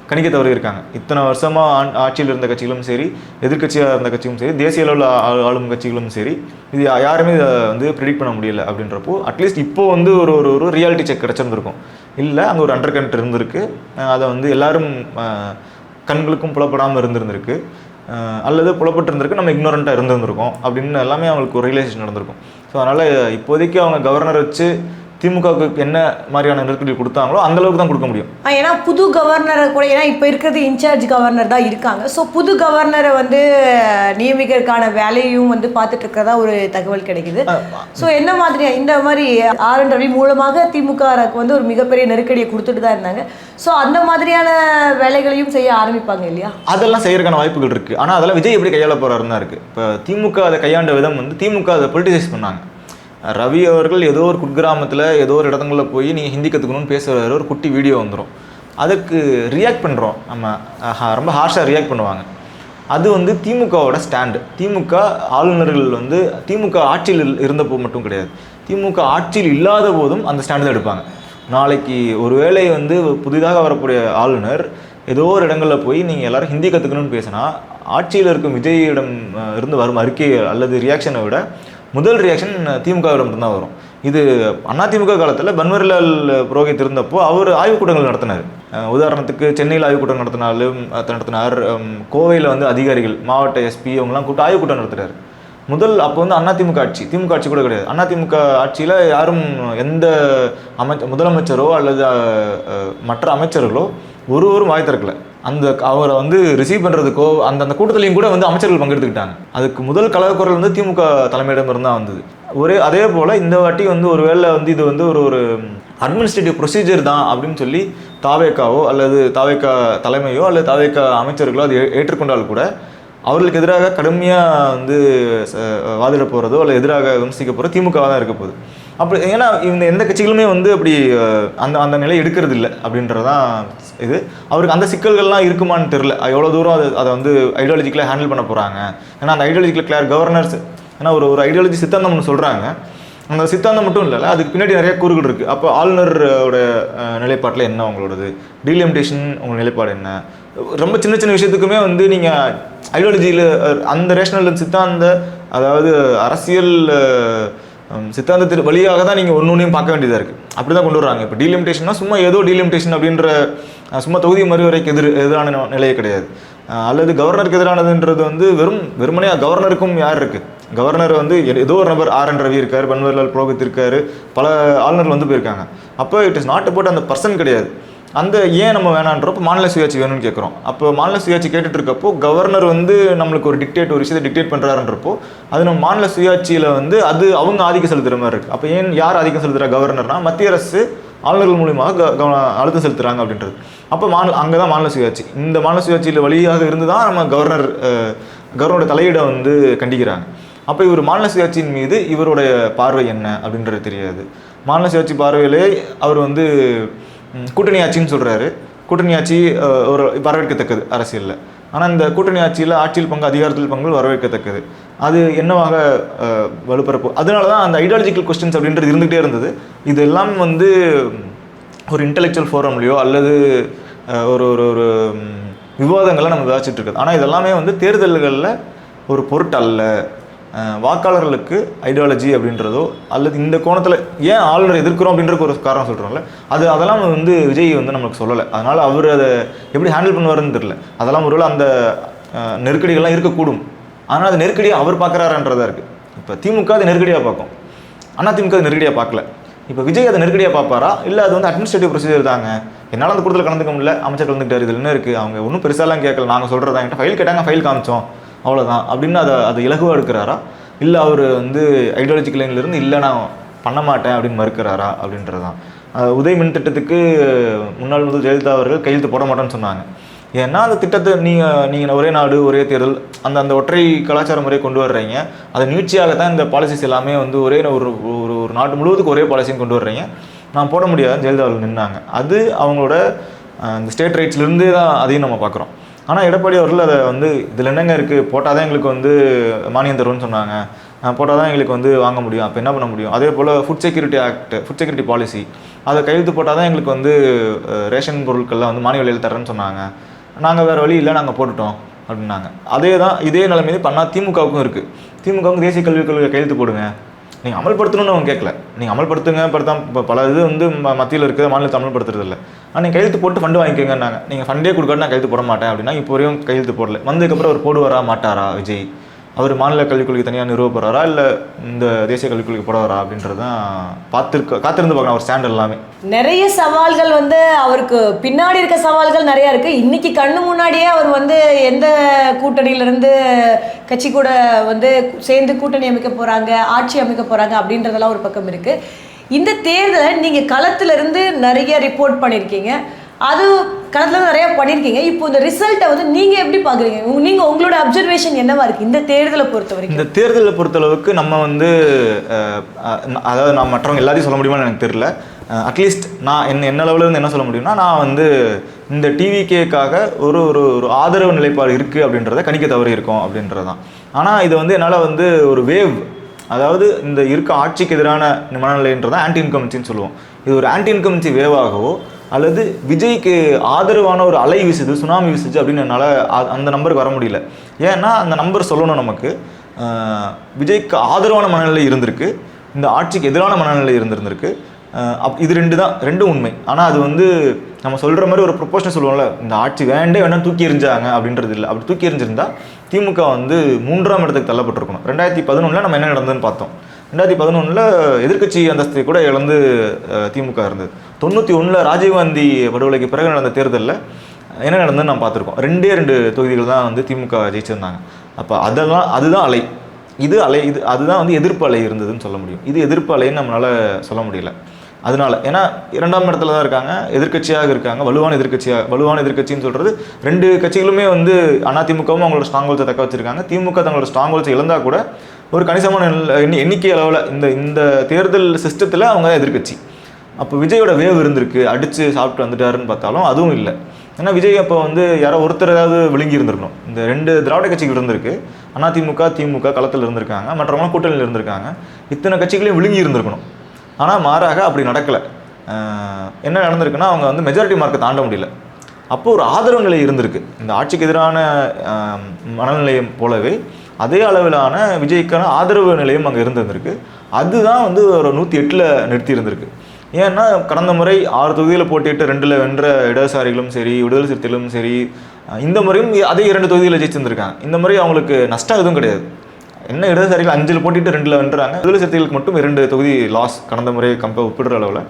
கணிக்க தவறி இருக்காங்க. இத்தனை வருஷமாக ஆட்சியில் இருந்த கட்சிகளும் சரி எதிர்கட்சியாக இருந்த கட்சியும் சரி தேசிய அளவில் ஆளும் கட்சிகளும் சரி இது யாருமே இதை வந்து ப்ரிடிக்ட் பண்ண முடியல. அப்படின்றப்போ அட்லீஸ்ட் இப்போ வந்து ஒரு ரியாலிட்டி செக் கிடச்சிருந்துருக்கும். இல்லை அங்கே ஒரு அண்டர் கரண்ட் இருந்திருக்கு, அதை வந்து எல்லாரும் கண்களுக்கும் புலப்படாமல் இருந்திருக்கு, அல்லது புலப்பட்டு இருந்திருக்கு, நம்ம இக்னோரண்ட்டாக இருந்திருந்திருக்கோம் அப்படின்னு எல்லாமே அவங்களுக்கு ஒரு ரியலைசேஷன் நடந்திருக்கும். ஸோ அதனால் இப்போதைக்கு அவங்க கவர்னர் வச்சு திமுகவுக்கு என்ன மாதிரியான நெருக்கடி கொடுத்தாங்களோ அந்த அளவுக்கு தான் கொடுக்க முடியும். ஏன்னா புது கவர்னரை கூட, ஏன்னா இப்போ இருக்கிறது இன்சார்ஜ் கவர்னர் தான் இருக்காங்க. ஸோ புது கவர்னரை வந்து நியமிக்கிறதுக்கான வேலையும் வந்து பார்த்துட்டு இருக்கிறதா ஒரு தகவல் கிடைக்குது. ஸோ என்ன மாதிரி இந்த மாதிரி ஆர்.என். ரவி மூலமாக திமுகவுக்கு வந்து ஒரு மிகப்பெரிய நெருக்கடியை கொடுத்துட்டு தான் இருந்தாங்க. ஸோ அந்த மாதிரியான வேலைகளையும் செய்ய ஆரம்பிப்பாங்க இல்லையா? அதெல்லாம் செய்யறதுக்கான வாய்ப்புகள் இருக்குது. ஆனால் அதெல்லாம் விஜய் எப்படி கையாள போகிறாருன்னு தான் இருக்குது. இப்போ திமுக அதை கையாண்ட விதம் வந்து திமுக அதை பொலிட்டிசைஸ் பண்ணாங்க. ரவி அவர்கள் ஏதோ ஒரு குக்கிராமத்தில் ஏதோ ஒரு இடங்களில் போய் நீங்கள் ஹிந்தி கற்றுக்கணும்னு பேசுகிறாரு, ஒரு குட்டி வீடியோ வந்துடும், அதுக்கு ரியாக்ட் பண்ணுறோம் நம்ம, ரொம்ப ஹார்ஷாக ரியாக்ட் பண்ணுவாங்க. அது வந்து திமுகவோட ஸ்டாண்டு. திமுக ஆளுநர்கள் வந்து திமுக ஆட்சியில் இருந்தப்போ மட்டும் கிடையாது, திமுக ஆட்சியில் இல்லாத போதும் அந்த ஸ்டாண்டு தான் எடுப்பாங்க. நாளைக்கு ஒருவேளை வந்து புதிதாக வரக்கூடிய ஆளுநர் ஏதோ ஒரு இடங்களில் போய் நீங்கள் எல்லோரும் ஹிந்தி கற்றுக்கணும்னு பேசினா ஆட்சியில் இருக்கும் விஜயிடம் இருந்து வரும் அறிக்கை அல்லது ரியாக்ஷனை விட முதல் ரியாக்ஷன் திமுகவிடம் தான் வரும். இது அதிமுக காலத்தில் பன்வரிலால் புரோஹித் இருந்தப்போ அவர் ஆய்வுக்கூட்டங்கள் நடத்தினார். உதாரணத்துக்கு சென்னையில் ஆய்வுக்கூட்டம் நடத்தினார், கோவையில் வந்து அதிகாரிகள் மாவட்ட எஸ்பி அவங்களாம் கூப்பிட்டு ஆய்வுக்கூட்டம் நடத்துகிறார். அப்போ வந்து அதிமுக ஆட்சி, திமுக ஆட்சி கூட கிடையாது. அதிமுக ஆட்சியில் யாரும் எந்த முதலமைச்சரோ அல்லது மற்ற அமைச்சர்களோ ஒருவரும் வாய் திறக்கல. அவரை வந்து ரிசீவ் பண்ணுறதுக்கோ அந்த கூட்டத்திலையும் கூட வந்து அமைச்சர்கள் பங்கெடுத்துக்கிட்டாங்க. அதுக்கு முதல் கலவரக்குரல் வந்து திமுக தலைமையிடம் இருந்தால் வந்தது. அதே போல் இந்த வாட்டி வந்து ஒரு வேளை வந்து இது வந்து ஒரு அட்மினிஸ்ட்ரேட்டிவ் ப்ரொசீஜர் தான் அப்படின்னு சொல்லி தாவேக்காவோ அல்லது தாவேக்கா தலைமையோ அல்லது தாவேக்கா அமைச்சர்களோ அது ஏற்றுக்கொண்டால் கூட அவர்களுக்கு எதிராக கடுமையாக வந்து வாதிட போகிறதோ அல்லது எதிராக விமர்சிக்க போகிறதோ திமுகவாக தான் இருக்க போகுது. அப்படி ஏன்னா எந்த கட்சிகளுமே வந்து அப்படி அந்த நிலை எடுக்கிறது இல்லை அப்படின்றதான் இது. அவருக்கு அந்த சிக்கல்கள்லாம் இருக்குமான்னு தெரில, எவ்வளோ தூரம் அதை வந்து ஐடியாலஜிக்கலாக ஹேண்டில் பண்ண போகிறாங்க. ஏன்னா அந்த ஐடியாலஜிக்கல் கிளியர் கவர்னர்ஸ், ஏன்னா ஒரு ஐடியாலஜி சித்தாந்தம் ஒன்று சொல்கிறாங்க, அந்த சித்தாந்தம் மட்டும் இல்லை, அதுக்கு பின்னாடி நிறைய கூறுகள் இருக்குது. அப்போ ஆளுநரோட நிலைப்பாட்டில் என்ன உங்களோடது, டீலிமிட்டேஷன் உங்கள் நிலைப்பாடு என்ன, ரொம்ப சின்ன சின்ன விஷயத்துக்குமே வந்து நீங்கள் ஐடியாலஜியில் அந்த ரேஷனல் சித்தாந்த, அதாவது அரசியல் சித்தாந்தத்திற்கு வழியாக தான் நீங்கள் ஒன்றையும் பார்க்க வேண்டியதாக இருக்குது. அப்படி தான் கொண்டு வராங்க. இப்போ டீலிமிட்டேஷன்னா சும்மா ஏதோ டீலிமிட்டேஷன் அப்படின்ற சும்மா தொகுதி மறுவரைக்கு எதிரான நிலையே கிடையாது. அல்லது கவர்னருக்கு எதிரானதுன்றது வந்து வெறுமனே கவர்னருக்கும் யார் இருக்குது, கவர்னர் வந்து ஏதோ ஒரு நபர் ஆர்.என். ரவி இருக்கார், பன்வரிலால் புரோஹித் இருக்கார், பல ஆளுநர்கள் வந்து போயிருக்காங்க. அப்போ இட் இஸ் நாட் அபவுட் அந்த பர்சன் கிடையாது. அந்த ஏன் நம்ம வேணான்றப்போ மாநில சுயாட்சி வேணும்னு கேட்குறோம். அப்போ மாநில சுயாட்சி கேட்டுட்டு இருக்கப்போ கவர்னர் வந்து நம்மளுக்கு ஒரு விஷயத்தை டிக்டேட் பண்ணுறாருன்றப்போ அது நம்ம மாநில சுயாட்சியில் வந்து அது அவங்க ஆதிக்கம் செலுத்துகிற மாதிரி இருக்குது. அப்போ ஏன் யார் ஆதிக்கம் செலுத்துகிறா கவர்னர்னா மத்திய அரசு ஆளுநர்கள் மூலியமாக அழுத்தம் செலுத்துகிறாங்க அப்படின்றது. அப்போ அங்கே தான் மாநில சுயாட்சி, இந்த மாநில சுயாட்சியில் வழியாக இருந்து தான் நம்ம கவர்னரோட தலையீடை வந்து கண்டிக்கிறாங்க. அப்போ இவர் மாநில சுயாட்சியின் மீது இவருடைய பார்வை என்ன அப்படின்றது தெரியாது. மாநில சுயாட்சி பார்வையிலே அவர் வந்து கூட்டணி ஆட்சின்னு சொல்கிறாரு. கூட்டணி ஆட்சி ஒரு வரவேற்கத்தக்கது அரசியலில். ஆனால் இந்த கூட்டணி ஆட்சியில் பங்கு, அதிகாரத்தில் பங்கு வரவேற்கத்தக்கது. அது என்னவாக வலுப்பெறப்போ அதனால தான் அந்த ஐடியாலஜிக்கல் கொஸ்டின்ஸ் அப்படின்றது இருந்துகிட்டே இருந்தது. இது எல்லாம் வந்து ஒரு இன்டெலெக்சுவல் ஃபோரம்லையோ அல்லது ஒரு ஒரு விவாதங்களை நம்ம விவாதிச்சுட்டு இருக்குது. ஆனால் இதெல்லாமே வந்து தேர்தல்களில் ஒரு பொருட்டல்ல, வாக்காளர்களுக்கு ஐடியாலஜி அப்படின்றதோ அல்லது இந்த கோணத்தில் ஏன் ஆளுநரை எதிர்க்கிறோம் அப்படின்ற ஒரு காரணம் சொல்கிறோம்ல, அதெல்லாம் வந்து விஜய் வந்து நமக்கு சொல்லலை. அதனால் அவர் அதை எப்படி ஹேண்டில் பண்ணுவாருன்னு தெரியல. அதெல்லாம் ஒருவேளை அந்த நெருக்கடிகள்லாம் இருக்கக்கூடும். ஆனால் அது நெருக்கடியாக அவர் பார்க்குறாருன்றதா இருக்குது. இப்போ திமுக அது நெருக்கடியாக பார்க்கும், அதிமுக அது நெருக்கடியாக பார்க்கல. இப்போ விஜய் அதை நெருக்கடியாக பார்ப்பாரா, இல்லை அது வந்து அட்மினிஸ்ட்ரேட்டிவ் ப்ரொசீஜர் தாங்க, என்னால் அந்த கூட்டத்தில் கலந்துக்க முடியல, அமைச்சர் கலந்துக்கிட்டார், இதில் என்ன இருக்குது, அவங்க ஒன்றும் பெருசாலாம் கேட்கல, நாங்கள் சொல்கிறதா, என்கிட்ட ஃபைல் கேட்டாங்க, ஃபைல் காமிச்சோம், அவ்வளோதான் அப்படின்னு அதை இலகுவாக எடுக்கிறாரா, இல்லை அவர் வந்து ஐடியாலஜிக்கல் லைன்லேருந்து இல்லை நான் பண்ண மாட்டேன் அப்படின்னு மறுக்கிறாரா அப்படின்றது தான். உதய் மின் திட்டத்துக்கு முன்னாள் முதல் ஜெயலலிதா அவர்கள் கையெழுத்து போட மாட்டேன்னு சொன்னாங்க. ஏன்னா அந்த திட்டத்தை நீங்கள் ஒரே நாடு ஒரே தேர்தல் அந்த ஒற்றை கலாச்சார முறையை கொண்டு வர்றீங்க. அதை நீட்சியாகத்தான் இந்த பாலிசிஸ் எல்லாமே வந்து ஒரே ஒரு நாட்டு முழுவதுக்கு ஒரே பாலிசியும் கொண்டு வர்றீங்க, நான் போட முடியாதுன்னு ஜெயலலிதா அவர்கள் நின்னாங்க. அது அவங்களோட இந்த ஸ்டேட் ரைட்ஸ்லேருந்து தான் அதையும் நம்ம பார்க்குறோம். ஆனால் எடப்பாடி அவர்கள் அதை வந்து இதில் என்னங்க இருக்குது, போட்டால் தான் எங்களுக்கு வந்து மானியம் தரும்னு சொன்னாங்க, போட்டால் தான் எங்களுக்கு வந்து வாங்க முடியும், அப்போ என்ன பண்ண முடியும். அதே போல் ஃபுட் செக்யூரிட்டி பாலிசி அதை கையெழுத்து போட்டால் தான் எங்களுக்கு வந்து ரேஷன் பொருட்கள்லாம் வந்து மானிய விலையில் தரேன்னு சொன்னாங்க, நாங்கள் வேறு வழி இல்லை நாங்கள் போட்டுட்டோம் அப்படின்னாங்க. இதே நிலைமையை பண்ணால் திமுகவுக்கும் இருக்குது. திமுகவுக்கும் தேசிய கல்விக் கொள்கை கையெழுத்து போடுங்க, நீங்கள் அமல்படுத்தணும்னு அவங்க கேட்கல, நீங்கள் அமல்படுத்துங்க இப்போ பல இது வந்து மத்தியில் இருக்கிற மாநிலத்தை அமல்படுத்துறது இல்லை, நீங்கள் கையெழுத்து போட்டு ஃபண்டு வாங்கிக்கோங்கன்னாங்க. நீங்கள் ஃபண்டே கொடுக்காட்டு நான் கையெழுத்து போட மாட்டேன் அப்படின்னா இப்போ வரையும் கையெழுத்து போடல. வந்ததுக்கப்புறம் அவர் போடுவாரா மாட்டாரா விஜய், அவர் மாநில கல்விக் கொள்கை தனியாக நிறுவ போகிறாரா இல்லை இந்த தேசிய கல்விக் கொள்கை போடுவாரா அப்படின்றது தான் காத்திருந்து பார்க்கணும். அவர் ஸ்டாண்ட் எல்லாமே நிறைய சவால்கள் வந்து அவருக்கு பின்னாடி இருக்க சவால்கள் நிறையா இருக்குது. இன்றைக்கி கண்ணு முன்னாடியே அவர் வந்து எந்த கூட்டணியிலேருந்து கட்சி கூட வந்து சேர்ந்து கூட்டணி அமைக்க போகிறாங்க, ஆட்சி அமைக்க போகிறாங்க அப்படின்றதெல்லாம் ஒரு பக்கம் இருக்குது. இந்த தேர்தலை நீங்கள் களத்திலிருந்து நிறைய ரிப்போர்ட் பண்ணியிருக்கீங்க, அது களத்தில் நிறையா பண்ணியிருக்கீங்க. இப்போ இந்த ரிசல்ட்டை வந்து நீங்கள் எப்படி பார்க்குறீங்க, நீங்கள் உங்களோட அப்சர்வேஷன் என்னவா இருக்குது இந்த தேர்தலை பொறுத்த வரைக்கும்? இந்த தேர்தலை பொறுத்தளவுக்கு நம்ம வந்து அதாவது நான் மற்றவங்க எல்லாத்தையும் சொல்ல முடியுமான்னு எனக்கு தெரியல. அட்லீஸ்ட் நான் என்ன லெவலில் இருந்து என்ன சொல்ல முடியும்னா, நான் வந்து இந்த டிவிகேக்காக ஒரு ஒரு ஆதரவு நிலைப்பாடு இருக்குது அப்படின்றத கணிக்க தவறி இருக்கும் அப்படின்றது தான். ஆனால் இது வந்து என்னால் வந்து ஒரு வேவ், அதாவது இந்த இருக்க ஆட்சிக்கு எதிரான மனநிலைன்றதான் ஆன்டி இன்கம்பன்சின்னு சொல்லுவோம். இது ஒரு ஆன்டி இன்கம்பன்சி வேவாகவோ அல்லது விஜய்க்கு ஆதரவான ஒரு அலை வீசுது, சுனாமி வீசுச்சு அப்படின்னு என்னால் அந்த நம்பருக்கு வர முடியல. ஏன்னா அந்த நம்பர் சொல்லணும் நமக்கு. விஜய்க்கு ஆதரவான மனநிலை இருந்திருக்கு, இந்த ஆட்சிக்கு எதிரான மனநிலை இருந்திருக்கு. இது ரெண்டும் உண்மை. ஆனால் அது வந்து நம்ம சொல்கிற மாதிரி ஒரு ப்ரொபோஷனல் சொல்லுவோம்ல, இந்த ஆட்சி வேண்டாம் தூக்கி எறிஞ்சாங்க அப்படின்றது இல்லை. அப்படி தூக்கி எறிஞ்சிருந்தா திமுக வந்து 3ஆம் இடத்துக்கு தள்ளப்பட்டிருக்கணும். 2011 நம்ம என்ன நடந்ததுன்னு பார்த்தோம். 2011 எதிர்க்கட்சி அந்தஸ்தை கூட இழந்து திமுக இருந்தது. 91 ராஜீவ்காந்தி படுகொலைக்கு பிறகு நடந்த தேர்தலில் என்ன நடந்ததுன்னு நம்ம பார்த்துருக்கோம். 2 தொகுதிகள் தான் வந்து திமுக ஜெயிச்சிருந்தாங்க. அப்போ அதுதான் அலை, அதுதான் வந்து எதிர்ப்பு அலை இருந்ததுன்னு சொல்ல முடியும். இது எதிர்ப்பு அலைன்னு நம்மளால் சொல்ல முடியல. அதனால ஏன்னா 2ஆம் இடத்துல தான் இருக்காங்க, எதிர்க்கட்சியாக இருக்காங்க, வலுவான எதிர்க்கட்சின்னு சொல்கிறது 2 கட்சிகளுமே வந்து அதிமுகவும் அவங்களோட ஸ்ட்ராங் ஹோல்ஸை தக்க வச்சுருக்காங்க. திமுக தங்களோட ஸ்ட்ராங் ஹோல்ஸை இழந்தால் கூட ஒரு கணிசமான எண்ணிக்கை அளவில் இந்த தேர்தல் சிஸ்டத்தில் அவங்க எதிர்க்கட்சி. அப்போ விஜயோட வேவ் இருந்திருக்கு, அடித்து சாப்பிட்டு வந்துட்டாருன்னு பார்த்தாலும் அதுவும் இல்லை. ஏன்னா விஜய் அப்போ வந்து யாரோ ஒருத்தர் ஏதாவது விழுங்கி இருந்திருக்கணும். இந்த 2 திராவிட கட்சிகள் இருந்திருக்கு, அதிமுக திமுக களத்தில் இருந்திருக்காங்க, மற்றவங்க கூட்டணியில் இருந்திருக்காங்க, இத்தனை கட்சிகளையும் விழுங்கி இருந்திருக்கணும். ஆனால் மாறாக அப்படி நடக்கலை. என்ன நடந்திருக்குன்னா, அவங்க வந்து மெஜாரிட்டி மார்க்கை தாண்ட முடியல. அப்போது ஒரு ஆதரவு நிலை இருந்திருக்கு. இந்த ஆட்சிக்கு எதிரான மனநிலையம் போலவே அதே அளவிலான விஜய்க்கான ஆதரவு நிலையம் அங்கே இருந்திருக்கு. அதுதான் வந்து ஒரு 108 நிறுத்தி இருந்திருக்கு. ஏன்னா கடந்த முறை 6 தொகுதியில் போட்டிட்டு 2 வென்ற இடதுசாரிகளும் சரி, விடுதலை சிறுத்தைகளும் சரி, இந்த முறையும் அதே 2 தொகுதியில் ஜெயிச்சிருந்திருக்காங்க. இந்த முறை அவங்களுக்கு நஷ்டம் எதுவும் கிடையாது. என்ன இடதுசாரிகள் 5 போட்டிட்டு 2 வென்றாங்க, விடுதலை சிறுத்தைகளுக்கு மட்டும் 2 தொகுதி லாஸ் கடந்த முறை ஒப்பிடுற அளவில்.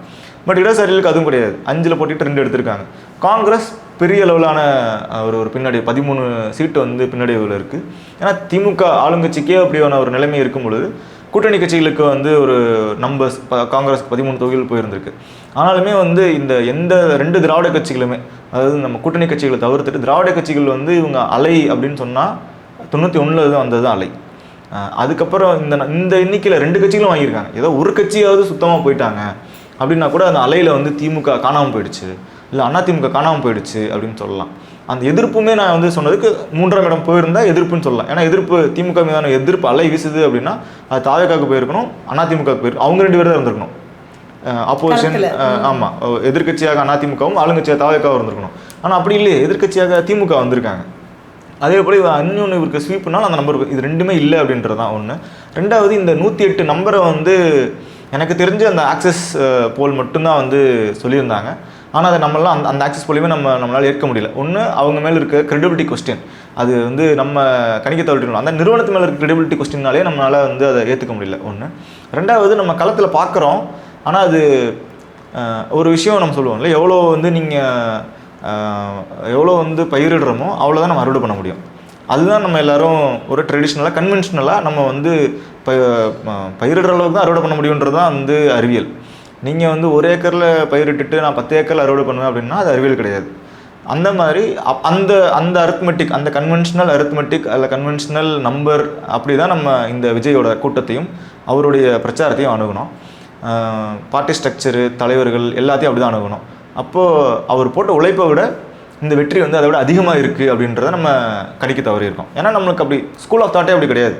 பட் இடதுசாரிகளுக்கு அதுவும் கிடையாது, 5 போட்டிட்டு 2 எடுத்திருக்காங்க. காங்கிரஸ் பெரிய அளவிலான ஒரு பின்னாடி 13 சீட்டு வந்து பின்னடைவில் இருக்குது. ஏன்னா திமுக ஆளுங்கட்சிக்கே அப்படியான ஒரு நிலைமை இருக்கும் பொழுது கூட்டணி கட்சிகளுக்கு வந்து ஒரு நம்பர்ஸ் காங்கிரஸுக்கு 13 தொகுதிகள் போயிருந்திருக்கு. ஆனாலுமே வந்து இந்த எந்த 2 திராவிட கட்சிகளுமே, அதாவது நம்ம கூட்டணி கட்சிகளை தவிர்த்துட்டு திராவிட கட்சிகள் வந்து இவங்க அலை அப்படின்னு சொன்னால் 91 தான் வந்தது அலை. அதுக்கப்புறம் இந்த எண்ணிக்கையில் 2 கட்சிகளும் வாங்கியிருக்காங்க. ஏதோ ஒரு கட்சியாவது சுத்தமாக போயிட்டாங்க அப்படின்னா கூட அந்த அலையில் வந்து திமுக காணாமல் போயிடுச்சு, இல்லை அதிமுக காணாமல் போயிடுச்சு அப்படின்னு சொல்லலாம். அந்த எதிர்ப்புமே நான் வந்து சொன்னதுக்கு 3ஆம் இடம் போயிருந்தால் எதிர்ப்புன்னு சொல்லலாம். ஏன்னா எதிர்ப்பு திமுக மீதான எதிர்ப்பு அலை வீசுது அப்படின்னா அது தாவேக்காவுக்கு போயிருக்கணும், அதிமுகவுக்கு போயிருக்கணும். அவங்க 2 பேர் தான் இருந்திருக்கணும் ஆப்போசிஷன். ஆமாம், எதிர்கட்சியாக அதிமுகவும் ஆளுங்கட்சியாக தாவேக்காவும் இருந்திருக்கணும். ஆனால் அப்படி இல்லையே, எதிர்கட்சியாக திமுக வந்திருக்காங்க. அதே போல் இன்னொன்று இவருக்கு ஸ்வீப்னாலும் அந்த நம்பர் இது ரெண்டுமே இல்லை அப்படின்றது தான் ஒன்று. ரெண்டாவது இந்த 108 நம்பரை வந்து எனக்கு தெரிஞ்ச அந்த ஆக்சஸ் போல் மட்டும்தான் வந்து சொல்லியிருந்தாங்க. ஆனால் அதை நம்மளாம் அந்த ஆக்சஸ் போலையுமே நம்மளால் ஏற்க முடியல. ஒன்று அவங்க மேலே இருக்க கிரெடிபிலிட்டி கொஸ்டின், அது வந்து நம்ம கணிக்க தவிர்க்கணும். அந்த நிறுவனத்து மேலே இருக்க கிரெடிபிலிட்டி கொஸ்டின்னாலே நம்மளால் வந்து அதை ஏற்றுக்க முடியல ஒன்று. ரெண்டாவது நம்ம களத்தில் பார்க்குறோம், ஆனால் அது ஒரு விஷயம் நம்ம சொல்லுவோம்ல, எவ்வளோ வந்து நீங்கள் எவ்வளோ வந்து பயிரிடுறோமோ அவ்வளோதான் நம்ம அறுவடை பண்ண முடியும். அதுதான் நம்ம எல்லோரும் ஒரு ட்ரெடிஷ்னலாக கன்வென்ஷனலாக நம்ம வந்து பயிரிடுற அளவுக்கு தான் அறுவடை பண்ண முடியுன்றது தான் வந்து அறிவியல். நீங்கள் வந்து 1 ஏக்கரில் பயிரிட்டுட்டு நான் 10 ஏக்கரில் அறுவடை பண்ணுவேன் அப்படின்னா அது அறிவியல் கிடையாது. அந்த மாதிரி அந்த அரித்மெட்டிக், அந்த கன்வென்ஷனல் அரித்மெட்டிக் அல்ல கன்வென்ஷனல் நம்பர் அப்படி தான் நம்ம இந்த விஜயோட கூட்டத்தையும் அவருடைய பிரச்சாரத்தையும் அணுகணும். பார்ட்டி ஸ்ட்ரக்சரு, தலைவர்கள் எல்லாத்தையும் அப்படி தான் அணுகணும். அப்போது அவர் போட்ட உழைப்பை விட இந்த வெற்றி வந்து அதை விட அதிகமாக இருக்குது அப்படின்றத நம்ம கணிக்க தவறியிருக்கோம். ஏன்னா நம்மளுக்கு அப்படி ஸ்கூல் ஆஃப் தாட்டே அப்படி கிடையாது.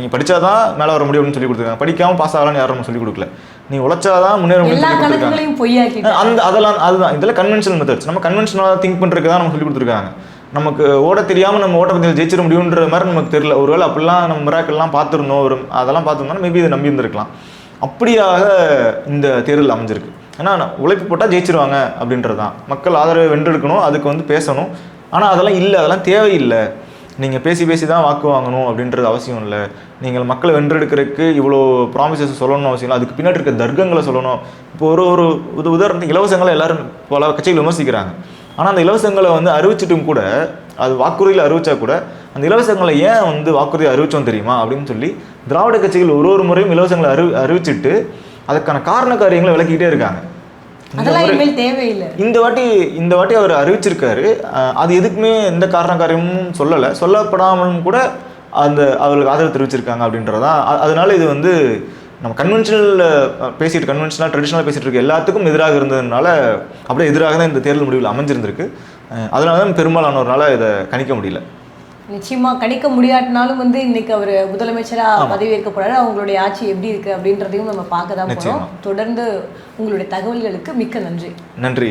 நீ படித்தா தான் மேலே வர முடியும் அப்படின்னு சொல்லி கொடுத்துருக்காங்க. படிக்காமல் பாஸ் ஆகலான்னு யாரும் நம்ம சொல்லிக் கொடுக்கல. நீ உழைச்சாதான் முன்னேற முடியும். அதுதான் இதெல்லாம் கன்வென்ஷனல் மெத்தட்ஸ். நம்ம கன்வென்ஷனலாக திங்க் பண்ணுறதுக்கு தான் நம்ம சொல்லி கொடுத்துருக்காங்க. நமக்கு ஓட தெரியாமல் நம்ம ஓட்டப்பந்தயத்தில் ஜெயிச்சிட முடியுன்ற மாதிரி நமக்கு தெரியல. ஒருவேளை அப்படிலாம் நம்ம மிராக்கள்லாம் பார்த்துருந்தோம், அதெல்லாம் பார்த்துருந்தோம்னா மேபி இதை நம்பி இருந்திருக்கலாம். அப்படியாக இந்த தேர்தல் அமைஞ்சிருக்கு. ஏன்னா உழைப்பு போட்டால் ஜெயிச்சிருவாங்க அப்படின்றது தான். மக்கள் ஆதரவை வென்றெடுக்கணும், அதுக்கு வந்து பேசணும். ஆனால் அதெல்லாம் இல்லை, அதெல்லாம் தேவையில்லை. நீங்கள் பேசி தான் வாக்கு வாங்கணும் அப்படின்றது அவசியம் இல்லை. நீங்கள் மக்களை வென்றெடுக்கிறதுக்கு இவ்வளோ ப்ராமிசஸ் சொல்லணும்னு அவசியம் இல்லை. அதுக்கு பின்னாடி இருக்க தர்க்கங்களை சொல்லணும். இப்போ ஒரு உதாரணத்துக்கு இலவசங்களை எல்லாரும் பல கட்சிகள் விமர்சிக்கிறாங்க. ஆனால் அந்த இலவசங்களை வந்து அறிவிச்சிட்டும் கூட, அது வாக்குறுதியில் அறிவிச்சா கூட, அந்த இலவசங்களை ஏன் வந்து வாக்குறுதி அறிவிச்சோம் தெரியுமா அப்படின்னு சொல்லி திராவிட கட்சிகள் ஒரு முறையும் இலவசங்களை அறிவிச்சிட்டு அதுக்கான காரண காரியங்களை விளக்கிக்கிட்டே இருக்காங்க. இந்த வாட்டி அவர் அறிவிச்சிருக்காரு. அது எதுக்குமே எந்த காரண காரியமும் சொல்லப்படாமலும் கூட அவர்களுக்கு ஆதரவு தெரிவிச்சிருக்காங்க அப்படின்றதான். அதனால இது வந்து நம்ம கன்வென்ஷனலாக ட்ரெடிஷ்னலாக பேசிட்டு இருக்க எல்லாத்துக்கும் எதிராக இருந்ததுனால அப்படியே எதிராக தான் இந்த தேர்தல் முடிவில் அமைஞ்சிருந்திருக்கு. அதனால தான் பெரும்பாலானவரால் இதை கணிக்க முடியல. நிச்சயமா கணிக்க முடியாட்டினாலும் வந்து இன்னைக்கு அவர் முதலமைச்சராக பதவியேற்க போறாரு. அவங்களுடைய ஆட்சி எப்படி இருக்கு அப்படின்றதையும் நம்ம பார்க்க தான் போறோம். தொடர்ந்து உங்களுடைய தகவல்களுக்கு மிக்க நன்றி. நன்றி.